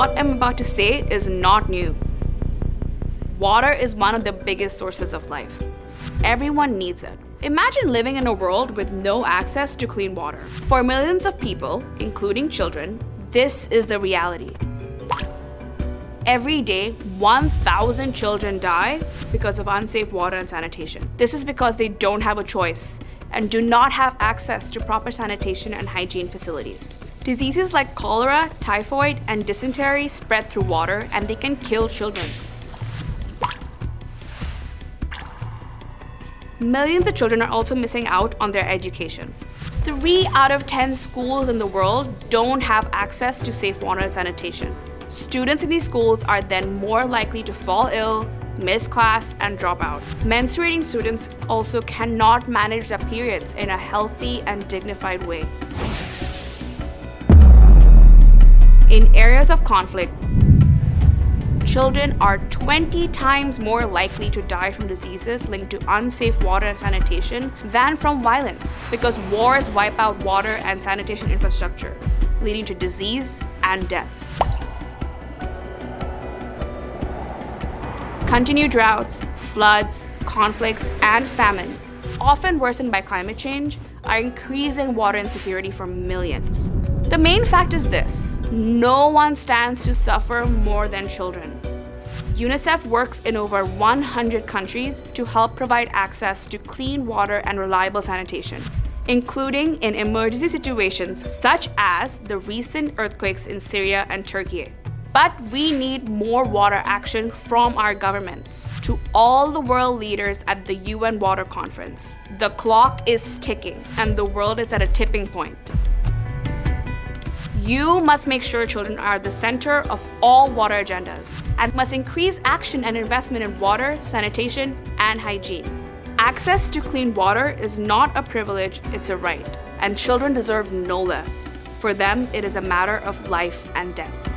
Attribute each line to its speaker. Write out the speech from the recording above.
Speaker 1: What I'm about to say is not new. Water is one of the biggest sources of life. Everyone needs it. Imagine living in a world with no access to clean water. For millions of people, including children, this is the reality. Every day, 1,000 children die because of unsafe water and sanitation. This is because they don't have a choice and do not have access to proper sanitation and hygiene facilities. Diseases like cholera, typhoid, and dysentery spread through water, and they can kill children. Millions of children are also missing out on their education. 3 out of 10 schools in the world don't have access to safe water and sanitation. Students in these schools are then more likely to fall ill, miss class, and drop out. Menstruating students also cannot manage their periods in a healthy and dignified way. In areas of conflict, children are 20 times more likely to die from diseases linked to unsafe water and sanitation than from violence, because wars wipe out water and sanitation infrastructure, leading to disease and death. Continued droughts, floods, conflicts, and famine, often worsened by climate change, are increasing water insecurity for millions. The main fact is this: no one stands to suffer more than children. UNICEF works in over 100 countries to help provide access to clean water and reliable sanitation, including in emergency situations such as the recent earthquakes in Syria and Turkey. But we need more water action from our governments. To all the world leaders at the UN Water Conference, the clock is ticking and the world is at a tipping point. You must make sure children are the center of all water agendas and must increase action and investment in water, sanitation, and hygiene. Access to clean water is not a privilege, it's a right, and children deserve no less. For them, it is a matter of life and death.